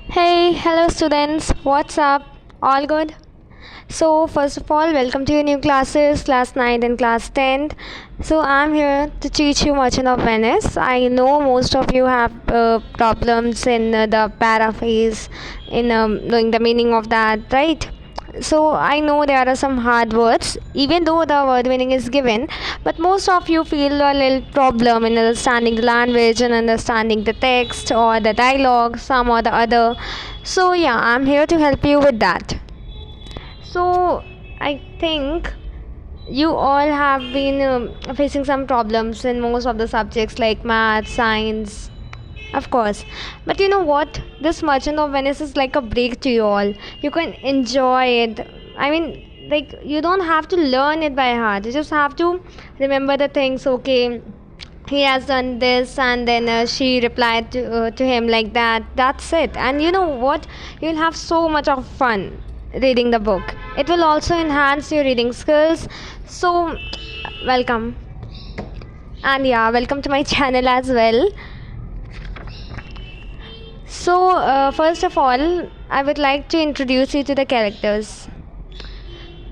Hey, hello students, what's up? All good? So, first of all, welcome to your new classes, class 9 and class 10. So, I'm here to teach you Merchant of Venice. I know most of you have problems in the paraphrase, in knowing the meaning of that, right? So, I know there are some hard words, even though the word meaning is given, but most of you feel a little problem in understanding the language and understanding the text or the dialogue, some or the other. So, yeah, I'm here to help you with that. So, I think you all have been facing some problems in most of the subjects like math, science, of course. But you know what? This Merchant of Venice is like a break to you all. You can enjoy it. I mean, like, you don't have to learn it by heart. You just have to remember the things, okay? He has done this, and then she replied to him like that. That's it. And you know what? You'll have so much of fun reading the book. It will also enhance your reading skills. So, welcome. And yeah, welcome to my channel as well. So, first of all, I would like to introduce you to the characters.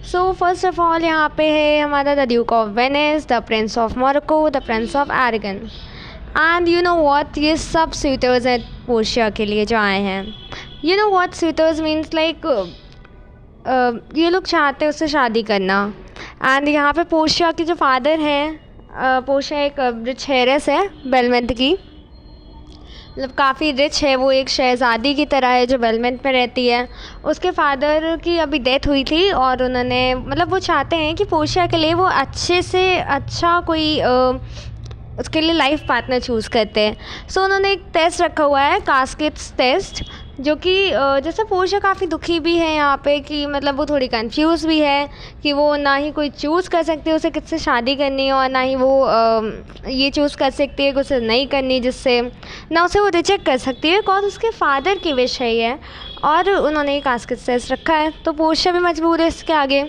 So, first of all, यहाँ पे है हमारा the duke of Venice, the prince of Morocco, the prince of Aragon. And you know what, ये सब suitors हैं Portia के लिए जो आए हैं. You know what suitors means like ये लोग चाहते हैं उससे शादी करना. एंड यहाँ पे पोर्शिया के जो फादर हैं, पोर्शिया एक रिच हेरेस है बेलमेंट की, मतलब काफ़ी रिच है. वो एक शहज़ादी की तरह है जो बेलमेंट में रहती है. उसके फादर की अभी डेथ हुई थी और उन्होंने मतलब वो चाहते हैं कि पोर्शिया के लिए वो अच्छे से अच्छा कोई उसके लिए लाइफ पार्टनर चूज़ करते हैं. सो उन्होंने एक टेस्ट रखा हुआ है, कास्केट्स टेस्ट, जो कि जैसे पोर्शिया काफ़ी दुखी भी है यहाँ पे कि मतलब वो थोड़ी कंफ्यूज भी है कि वो ना ही कोई चूज़ कर सकती है उसे किससे शादी करनी है, और ना ही वो ये चूज़ कर सकती है कि उसे नहीं करनी, जिससे ना उसे वो रिजेक्ट कर सकती है बिकॉज उसके फादर की विश है ये. और उन्होंने ये कास्केट्स टेस्ट रखा है तो पोर्शिया भी मजबूर है इसके आगे.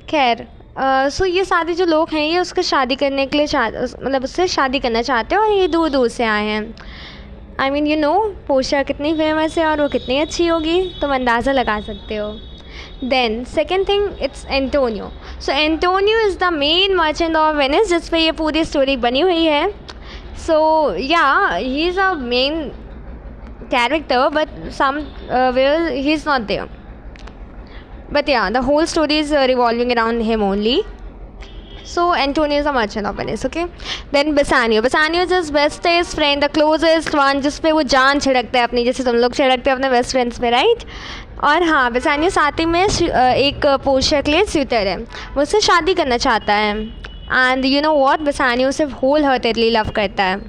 खैर, सो ये सारे जो लोग हैं ये उसके शादी करने के लिए मतलब उससे शादी करना चाहते हैं और ये दूर दूर से आए हैं. I mean you know Portia कितनी फेमस है और वो कितनी अच्छी होगी, तुम अंदाज़ा लगा सकते हो. Then second thing, it's Antonio. So Antonio is the main merchant of Venice जिस पे ये पूरी स्टोरी बनी हुई है. So yeah he is a main character but somewhere he is not there. But yeah, the whole story is revolving around him only. So Antonio is a merchant of Venice, okay? Then Bassanio. Bassanio is his bestest friend, the closest one, जिस पे वो जान छिड़कता है अपनी, जैसे तुम लोग छिड़कते हो अपने बेस्ट फ्रेंड्स पे, राइट? और हाँ, बेसानियो साथ ही में एक पोर्शिया के लिए स्यूटर है, वो उससे शादी करना चाहता है. एंड यू नो वॉट, बेसानियो उसे होल हार्टेडली लव करता है.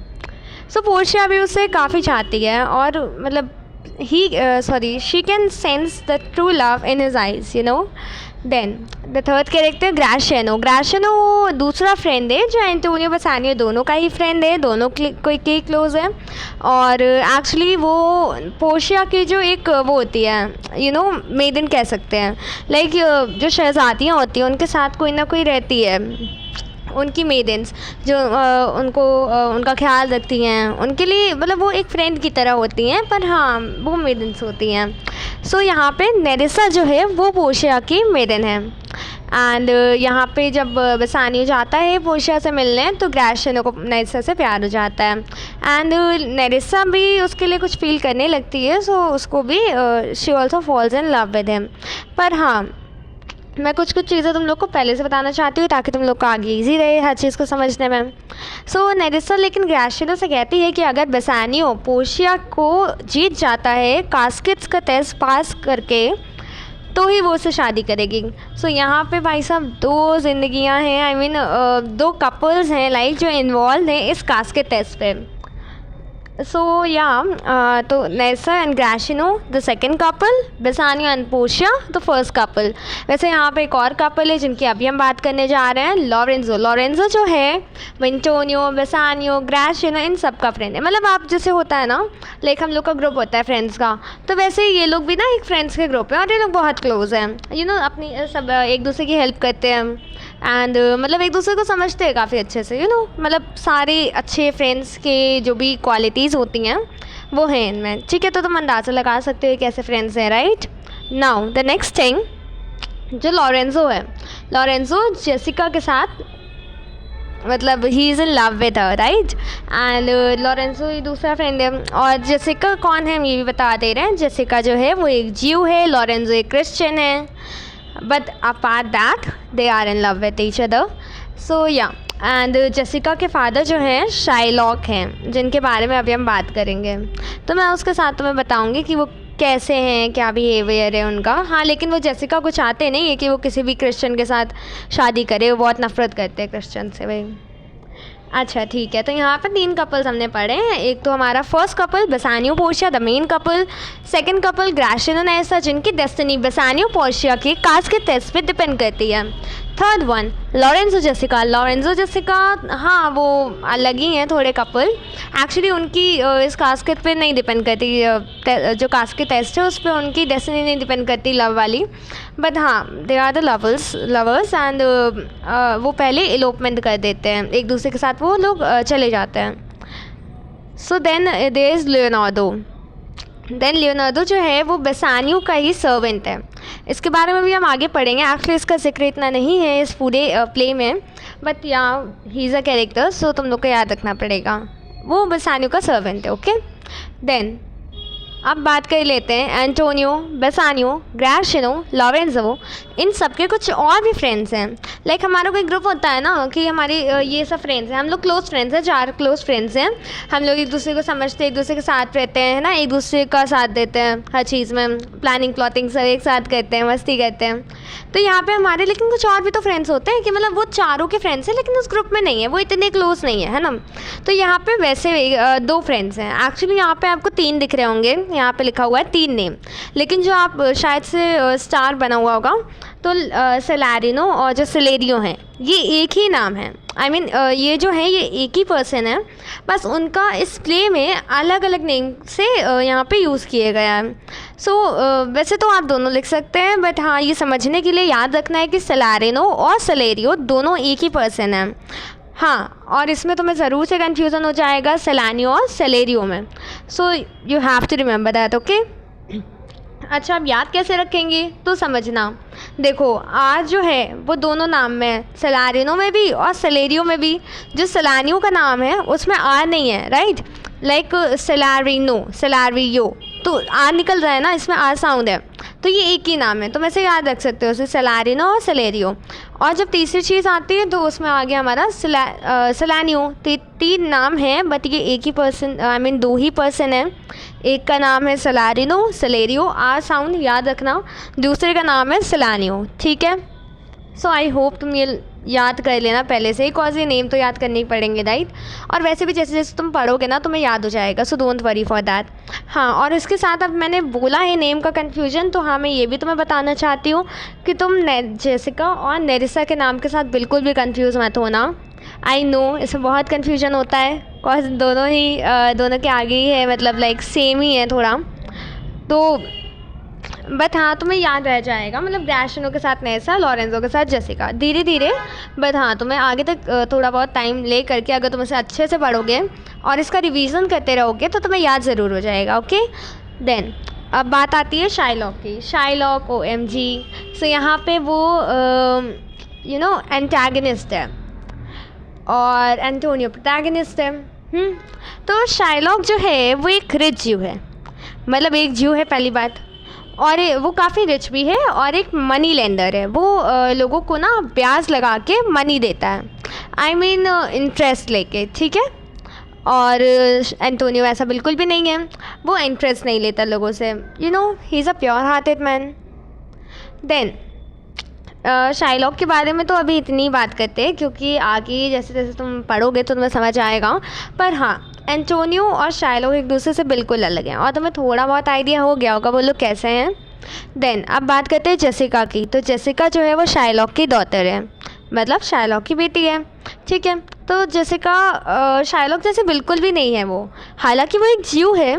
सो पोर्शिया भी उसे काफ़ी चाहती है और मतलब she can sense the true love in his eyes, you know. Then the third character, Gratiano. Gratiano दूसरा फ्रेंड है जो एंटोनियो बसानियो दोनों का ही फ्रेंड है, दोनों कोई के क्लोज है. और एक्चुअली वो पोर्शिया की जो एक वो होती है, यू नो, मेडन कह सकते हैं, लाइक जो शहज़ादियाँ होती हैं उनके साथ कोई ना कोई रहती है, उनकी मेडन्स जो उनको उनका ख्याल रखती हैं, उनके लिए मतलब वो एक फ्रेंड की तरह होती हैं, पर हाँ वो मेडन्स होती हैं. सो यहाँ पे नेरिसा जो है वो पोर्शिया की मेडन है. एंड यहाँ पे जब बेसानियो जाता है पोर्शिया से मिलने तो ग्रेशियनो को नेरिसा से प्यार हो जाता है. एंड नेरिसा भी उसके लिए कुछ फील करने लगती है, सो उसको भी she also falls in love with him. पर हाँ, मैं कुछ चीज़ें तुम लोग को पहले से बताना चाहती हूँ ताकि तुम लोग को आगे ईजी रहे हर चीज़ को समझने में. सो नेरिसा लेकिन ग्रेशियनो से कहती है कि अगर बेसानियो पोर्शिया को जीत जाता है कास्केट्स का टेस्ट पास करके तो ही वो उससे शादी करेगी. सो यहाँ पे भाई साहब दो ज़िंदगियाँ हैं, आई मीन दो कपल्स हैं लाइक जो इन्वॉल्व हैं इस कास्केट टेस्ट पे. सो या तो Nerissa and Gratiano the second couple, Bassanio and Portia the first couple. वैसे यहाँ पे एक और कपल है जिनकी अभी हम बात करने जा रहे हैं, लॉरेंजो. लॉरेंजो जो है एंटोनियो, बेसानियो, ग्रेशियनो इन सब का फ्रेंड है. मतलब आप जैसे होता है ना, लाइक हम लोग का ग्रुप होता है फ्रेंड्स का, तो वैसे ये लोग भी ना एक फ्रेंड्स के ग्रुप है और ये लोग बहुत क्लोज हैं, यू नो, अपनी सब एक दूसरे की हेल्प करते हैं. एंड मतलब एक दूसरे को समझते हैं काफ़ी अच्छे से, यू नो, मतलब सारे अच्छे फ्रेंड्स के जो भी क्वालिटीज़ होती हैं वो है इनमें, ठीक है। तो तुम अंदाज़ा लगा सकते हो कैसे फ्रेंड्स हैं, right. Now the next thing, जो लॉरेंजो है, लॉरेंजो जेसिका के साथ मतलब he is in love with her, right. And Lorenzo ये दूसरा फ्रेंड है। और जेसिका कौन है हम ये भी बता दे रहे हैं। जेसिका जो है वो एक ज्यू है, लॉरेंजो एक क्रिश्चियन है, but apart that they are in love with each other. So yeah and Jessica के फादर जो हैं शाइलॉक हैं, जिनके बारे में अभी हम बात करेंगे। तो मैं उसके साथ तुम्हें बताऊंगी कि वो कैसे हैं, क्या बिहेवियर है उनका। हाँ, लेकिन वो जेसिका को चाहते नहीं है कि वो किसी भी क्रिश्चियन के साथ शादी करे, वो बहुत नफरत करते हैं क्रिश्चियन से भाई। अच्छा ठीक है, तो यहाँ पर 3 कपल्स हमने पढ़े हैं। एक तो हमारा first couple Bassanio Portia the main couple, second couple Gratiano Nerissa जिनकी डेस्टिनी बेसानियो पोर्शिया के कास्ट के टेस्ट पे डिपेंड करती है। Third one Lorenzo Jessica, Lorenzo Jessica हाँ वो अलग ही हैं थोड़े कपल, एक्चुअली उनकी इस कास्ट पे नहीं डिपेंड करती, जो कास्ट के टेस्ट है उस पर उनकी डेस्टिनी नहीं डिपेंड करती लव वाली, बट हाँ they are the lovers and वो पहले इलोपमेंट कर देते हैं एक दूसरे के साथ, वो लोग चले जाते हैं। So then there is Leonardo, then Leonardo जो है वो बेसानियो का ही सर्वेंट है। इसके बारे में भी हम आगे पढ़ेंगे, एक्चुअली इसका जिक्र इतना नहीं है इस पूरे प्ले में, बट या ही इज़ अ कैरेक्टर, सो तुम लोग को याद रखना पड़ेगा, वो बेसानियो का सर्वेंट है, ओके। देन अब बात कर लेते हैं एंटोनियो, बेसानियो, ग्रेशियनो, लॉरेंजो, इन सब के कुछ और भी फ्रेंड्स हैं। लाइक हमारा कोई ग्रुप होता है ना कि हमारी ये सब फ्रेंड्स हैं, हम लोग क्लोज फ्रेंड्स हैं, 4 क्लोज फ्रेंड्स हैं, हम लोग एक दूसरे को समझते हैं, एक दूसरे के साथ रहते हैं, है ना, एक दूसरे का साथ देते हैं हर चीज़ में, प्लानिंग प्लॉटिंग सब एक साथ करते हैं, मस्ती करते हैं। तो यहाँ पे हमारे लेकिन कुछ और भी तो फ्रेंड्स होते हैं कि मतलब वो चारों के फ्रेंड्स हैं लेकिन उस ग्रुप में नहीं है, वो इतने क्लोज नहीं है ना। तो यहाँ पे वैसे 2 फ्रेंड्स हैं, एक्चुअली यहाँ पे आपको 3 दिख रहे होंगे, यहाँ पे लिखा हुआ है 3 नेम, लेकिन जो आप शायद से स्टार बना हुआ होगा तो सेलारिनो और जो सेलेरियो हैं ये एक ही नाम है, आई मीन ये जो है ये एक ही पर्सन है, बस उनका इस प्ले में अलग अलग नेम से यहाँ पे यूज़ किए गया है। सो वैसे तो आप दोनों लिख सकते हैं, बट हाँ ये समझने के लिए याद रखना है कि सेलारिनो और सेलेरियो दोनों एक ही पर्सन है। हाँ, और इसमें तुम्हें ज़रूर से कन्फ्यूज़न हो जाएगा सेलानियो और सेलेरियो में, so you have to remember that, okay. अच्छा, अब याद कैसे रखेंगे तो समझना, देखो आर जो है वो दोनों नाम में है, सेलारिनो में भी और सेलेरियो में भी। जो सेलानियो का नाम है उसमें आर नहीं है, राइट, लाइक सेलारिनो, सेलारियो, तो आर निकल रहा है ना, इसमें आर साउंड है, तो ये एक ही नाम है, तो वैसे याद रख सकते हो उसे सेलारिनो और सेलेरियो। और जब तीसरी चीज़ आती है तो उसमें आ गया हमारा सेलानियो। 3 नाम हैं बट ये एक ही पर्सन, आई मीन 2 ही पर्सन है, एक का नाम है सेलारिनो, सेलेरियो, आर साउंड याद रखना, दूसरे का नाम है सेलानियो, ठीक है। सो आई होप तुम ये याद कर लेना पहले से ही, कॉज ये नेम तो याद करने ही पड़ेंगे, राइट। और वैसे भी जैसे जैसे तुम पढ़ोगे ना तुम्हें याद हो जाएगा, so don't worry for that. हाँ, और इसके साथ अब मैंने बोला है नेम का कन्फ्यूजन, तो हाँ मैं ये भी तुम्हें बताना चाहती हूँ कि तुम जेसिका और नेरिसा के नाम के साथ बिल्कुल भी कन्फ्यूज़ मत होना। आई नो इसमें बहुत कन्फ्यूजन होता है, कॉज दोनों के आगे ही है, मतलब लाइक सेम ही है थोड़ा, तो बट हाँ तुम्हें याद रह जाएगा, मतलब ग्रेशियनो के साथ नेसा, लॉरेंजो के साथ जेसिका, धीरे धीरे, बट हाँ तुम्हें आगे तक थोड़ा बहुत टाइम ले करके अगर तुम इसे अच्छे से पढ़ोगे और इसका रिवीजन करते रहोगे तो तुम्हें याद ज़रूर हो जाएगा, ओके। देन अब बात आती है शाइलॉक की। शाइलॉक OMG, सो यहाँ पे वो यू नो एंटागनिस्ट है और एंटोनियो प्रोटैगनिस्ट है। तो शाइलॉक जो है वो एक रिच ज्यू है, मतलब एक ज्यू है पहली बात, और वो काफ़ी रिच भी है और एक मनी लेंडर है, वो लोगों को ना ब्याज लगा के मनी देता है, आई मीन इंटरेस्ट लेके, ठीक है। और एंटोनियो ऐसा बिल्कुल भी नहीं है, वो इंटरेस्ट नहीं लेता लोगों से, you know he is a pure hearted man. Then Shylock के बारे में तो अभी इतनी बात करते हैं क्योंकि आगे जैसे जैसे तुम पढ़ोगे तो तुम्हें समझ आएगा, पर हाँ एंटोनियो और शाइलॉक एक दूसरे से बिल्कुल अलग हैं और तुम्हें थोड़ा बहुत आइडिया हो गया होगा वो लोग कैसे हैं। देन अब बात करते हैं जेसिका की। तो जेसिका जो है वो शाइलॉक की डॉटर है, मतलब शाइलॉक की बेटी है, ठीक है। तो जेसिका शाइलॉक जैसे बिल्कुल भी नहीं है वो, हालांकि वो एक ज्यू है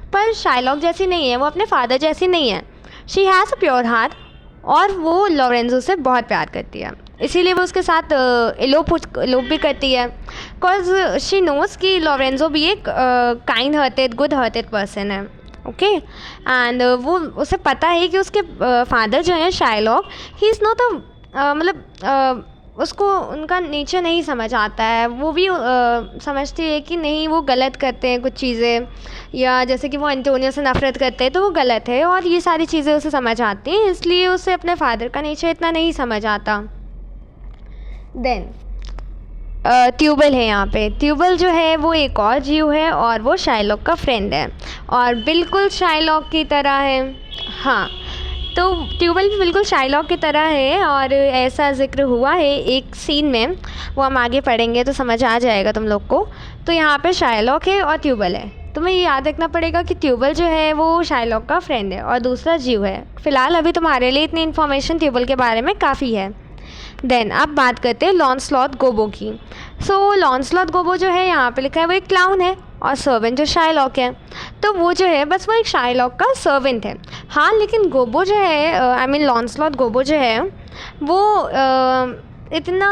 पर शाइलॉक जैसी नहीं है, वो अपने फादर जैसी नहीं है। She has a pure heart और वो लॉरेंजो से बहुत प्यार करती है। इसीलिए वो उसके साथ एलोप भी करती है, बिकॉज शी नोज़ कि लॉरेंजो भी एक kind hearted good hearted person है। ओके एंड वो उसे पता है कि उसके फादर जो हैं शाइलॉक, ही इज़ नॉट मतलब उसको उनका नेचर नहीं समझ आता है। वो भी समझती है कि नहीं वो गलत करते हैं कुछ चीज़ें, या जैसे कि वो एंटोनियो से नफ़रत करते हैं तो वो गलत है, और ये सारी चीज़ें उसे समझ आती हैं, इसलिए उसे अपने फादर का नेचर इतना नहीं समझ आता। देन ट्यूबल है यहाँ पे। ट्यूबल जो है वो एक और जीव है और वो शाइलॉक का फ्रेंड है और बिल्कुल शाइलॉक की तरह है। हाँ, तो ट्यूबल भी बिल्कुल शाइलॉक की तरह है और ऐसा ज़िक्र हुआ है एक सीन में, वो हम आगे पढ़ेंगे तो समझ आ जाएगा तुम लोग को। तो यहाँ पे शाइलॉक है और ट्यूबल है। तुम्हें ये याद रखना पड़ेगा कि ट्यूबल जो है वो शाइलॉक का फ्रेंड है और दूसरा जीव है। फ़िलहाल अभी तुम्हारे लिए इतनी इन्फॉर्मेशन ट्यूबल के बारे में काफ़ी है। देन अब बात करते हैं लॉन्सलॉट गोबो की। सो लॉन्सलॉट गोबो जो है यहाँ पे लिखा है वो एक क्लाउन है और सर्वेंट जो शाइलॉक है। तो वो जो है बस वो एक शाइलॉक का सर्वेंट है। हाँ, लेकिन गोबो जो है आई मीन लॉन्सलॉट गोबो जो है वो इतना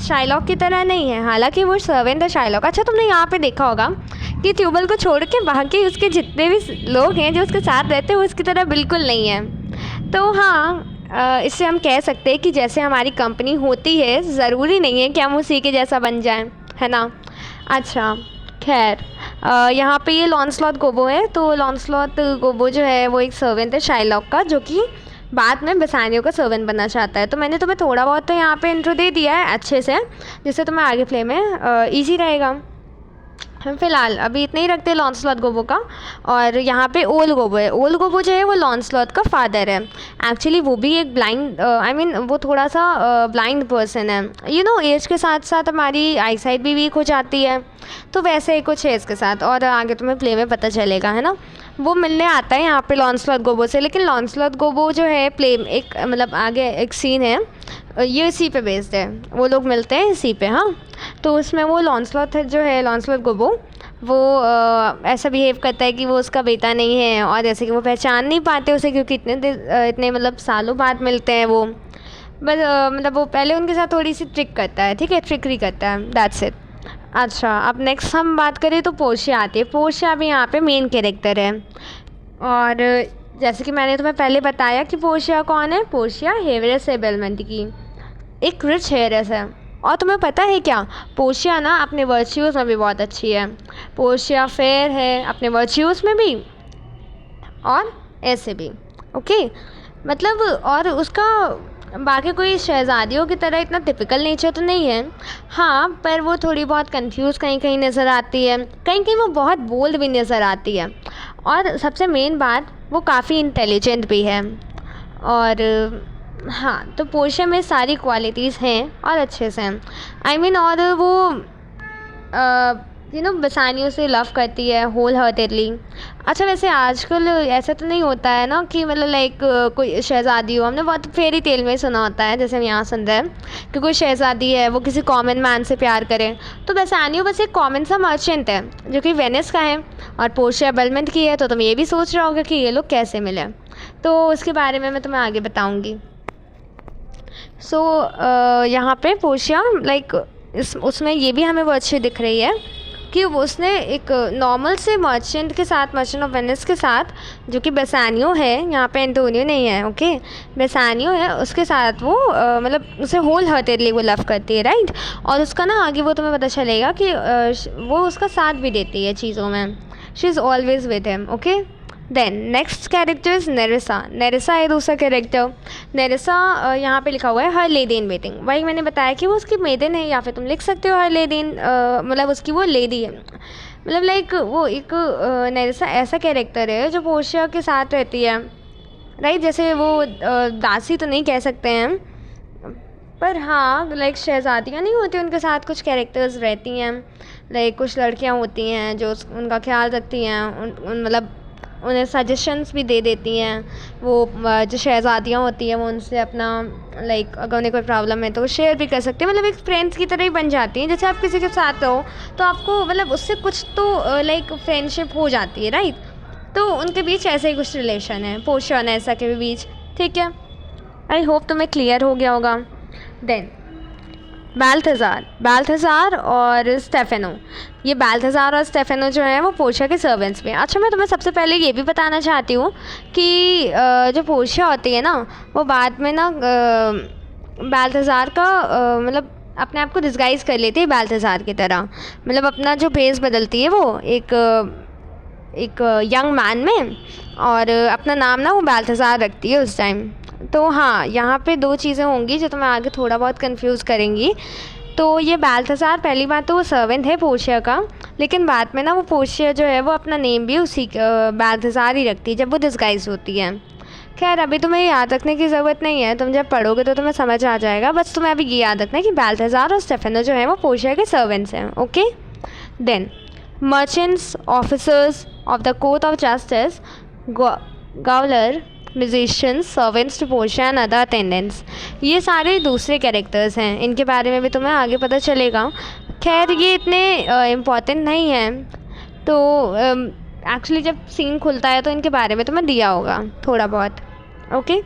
शाइलॉक की तरह नहीं है, हालांकि वो सर्वेंट है शाइलॉक। अच्छा, तुमने यहाँ पे देखा होगा कि ट्यूबल को छोड़ के बाकी उसके जितने भी लोग हैं जो उसके साथ रहते हैं वो उसकी तरह बिल्कुल नहीं है। तो हाँ, इससे हम कह सकते हैं कि जैसे हमारी कंपनी होती है ज़रूरी नहीं है कि हम उसी के जैसा बन जाएं, है ना। अच्छा, खैर यहाँ पे ये लॉन्सलॉट गोबो है। तो लॉन्सलॉट गोबो जो है वो एक सर्वेंट है शाइलॉक का, जो कि बाद में बेसानियो का सर्वेंट बनना चाहता है। तो मैंने तुम्हें थोड़ा बहुत तो यहाँ पे इंट्रो दे दिया है अच्छे से, जिससे तुम्हें आगे प्ले में ईजी रहेगा। हम फ़िलहाल अभी इतना ही रखते हैं लॉन्सलॉट गोबो का। और यहाँ पे ओल गोबो है। ओल गोबो जो है वो लॉन्सलॉट का फादर है। एक्चुअली वो भी एक ब्लाइंड आई मीन वो थोड़ा सा ब्लाइंड पर्सन है। यू नो, एज के साथ साथ हमारी आई साइट भी वीक हो जाती है, तो वैसे ही कुछ है इसके साथ, और आगे तुम्हें प्ले में पता चलेगा, है ना। वो मिलने आता है यहाँ पे लॉन्सलॉट गोबो से, लेकिन लॉन्सलॉट गोबो जो है प्ले एक मतलब आगे एक सीन है ये इसी पे बेस्ड है, वो लोग मिलते हैं इसी पे। हाँ, तो उसमें वो लॉन्सलॉट जो है लॉन्सलॉट गोबो वो ऐसा बिहेव करता है कि वो उसका बेटा नहीं है, और जैसे कि वो पहचान नहीं पाते उसे, क्योंकि इतने मतलब सालों बाद मिलते हैं वो। बस मतलब वो पहले उनके साथ थोड़ी सी ट्रिक करता है, ठीक है, ट्रिकरी करता है, दैट्स इट। अच्छा, अब नेक्स्ट हम बात करें तो पोर्शिया आती है। पोर्शिया भी यहाँ पे मेन कैरेक्टर है, और जैसे कि मैंने तुम्हें पहले बताया कि पोर्शिया कौन है। पोर्शिया हेरेस है बेलमंट की, एक रिच हेरेस है। और तुम्हें पता है क्या, पोर्शिया ना अपने वर्च्यूज़ में भी बहुत अच्छी है। पोर्शिया फेयर है अपने वर्च्यूज़ में भी और ऐसे भी, ओके, मतलब और उसका बाकी कोई शहज़ादियों की तरह इतना टिपिकल नेचर तो नहीं है। हाँ, पर वो थोड़ी बहुत कंफ्यूज कहीं कहीं नज़र आती है, कहीं कहीं वो बहुत बोल्ड भी नज़र आती है, और सबसे मेन बात वो काफ़ी इंटेलिजेंट भी है। और हाँ, तो पोर्शिया में सारी क्वालिटीज़ हैं और अच्छे से हैं, आई मीन और वो यू नो बेसानियों से लव करती है होल हार्टेडली। अच्छा, वैसे आजकल ऐसा तो नहीं होता है ना कि मतलब लाइक कोई शहज़ादी हो, हमने बहुत फेरी टेल में सुना होता है, जैसे हम यहाँ सुन रहे हैं कि कोई शहज़ादी है वो किसी कॉमन मैन से प्यार करे। तो बेसानियो बस एक कॉमन सा मर्चेंट है जो कि वेनिस का है और पोर्शिया बेलमंट की है। तो तुम ये भी सोच रहे होगे कि ये लोग कैसे मिले, तो उसके बारे में मैं तुम्हें आगे बताऊँगी। सो यहाँ पे पोर्शिया लाइक उसमें ये भी हमें वो अच्छी दिख रही है कि उसने एक नॉर्मल से मर्चेंट के साथ, मर्चेंट ऑफ वेनिस के साथ, जो कि बेसानियो है, यहाँ पे एंटोनियो नहीं है, ओके, बेसानियो है, उसके साथ वो मतलब उसे होल हार्टेडली वो लव करती है, राइट। और उसका ना आगे वो तुम्हें पता चलेगा कि वो उसका साथ भी देती है चीज़ों में, she is always with him, okay. Then next character is Nerissa. Nerissa है दूसरा कैरेक्टर। नेरेसा यहाँ पे लिखा हुआ है हर लेडी इन वेटिंग। वही मैंने बताया कि वो उसकी मेडन है, या फिर तुम लिख सकते हो हर लेडी इन, मतलब उसकी वो लेडी है, मतलब लाइक वो एक नेरेसा ऐसा कैरेक्टर है जो पोर्शिया के साथ रहती है, राइट। जैसे वो दासी तो नहीं कह सकते हैं, पर हाँ लाइक शहज़ादियाँ नहीं होती, उनके साथ कुछ कैरेक्टर्स रहती हैं, लाइक कुछ लड़कियाँ होती हैं जो उनका ख्याल रखती हैं, उन मतलब उन्हें सजेशंस भी दे देती हैं। वो जो शहज़ादियाँ होती हैं वो उनसे अपना लाइक अगर उन्हें कोई प्रॉब्लम है तो वो शेयर भी कर सकते हैं, मतलब एक फ्रेंड्स की तरह ही बन जाती हैं। जैसे आप किसी के साथ रहो तो आपको मतलब उससे कुछ तो लाइक फ्रेंडशिप हो जाती है, राइट। तो उनके बीच ऐसे ही कुछ रिलेशन है पोर्शिया और नेरेसा के बीच, ठीक है। आई होप तुम्हें क्लियर हो गया होगा। देन बाल्थाज़ार और स्टेफेनो, ये बाल्थाज़ार और स्टेफेनो जो है वो पोर्शिया के सर्वेंट्स में। अच्छा, मैं तुम्हें सबसे पहले ये भी बताना चाहती हूँ कि जो पोर्शिया होती है ना, वो बाद में ना बाल्थाज़ार का मतलब अपने आप को डिस्गाइज़ कर लेती है बाल्थाज़ार की तरह, मतलब अपना जो भेस बदलती है वो एक यंग मैन में, और अपना नाम ना वो बाल्थाज़ार रखती है उस टाइम। तो हाँ, यहाँ पे दो चीज़ें होंगी जो तुम्हें आगे थोड़ा बहुत कंफ्यूज करेंगी। तो ये बाल्थाज़ार पहली बात तो वो सर्वेंट है पोर्शिया का, लेकिन बाद में ना वो पोर्शिया जो है वो अपना नेम भी उसी बाल्थाज़ार ही रखती है जब वो डिस्गाइज होती है। खैर, अभी तुम्हें याद रखने की ज़रूरत नहीं है, तुम जब पढ़ोगे तो तुम्हें समझ आ जाएगा। बस तुम्हें अभी ये याद रखना है कि बाल्थाज़ार और स्टेफेनो जो है वो पोर्शिया के सर्वेंट्स हैं। Okay, then merchants, officers of the court of justice, gaoler, musicians, servants to Portia and other attendants, ये सारे दूसरे कैरेक्टर्स हैं। इनके बारे में भी तुम्हें आगे पता चलेगा। खैर, ये इतने इम्पॉर्टेंट नहीं हैं, तो एक्चुअली जब सीन खुलता है तो इनके बारे में तुम्हें दिया होगा थोड़ा बहुत। ओके।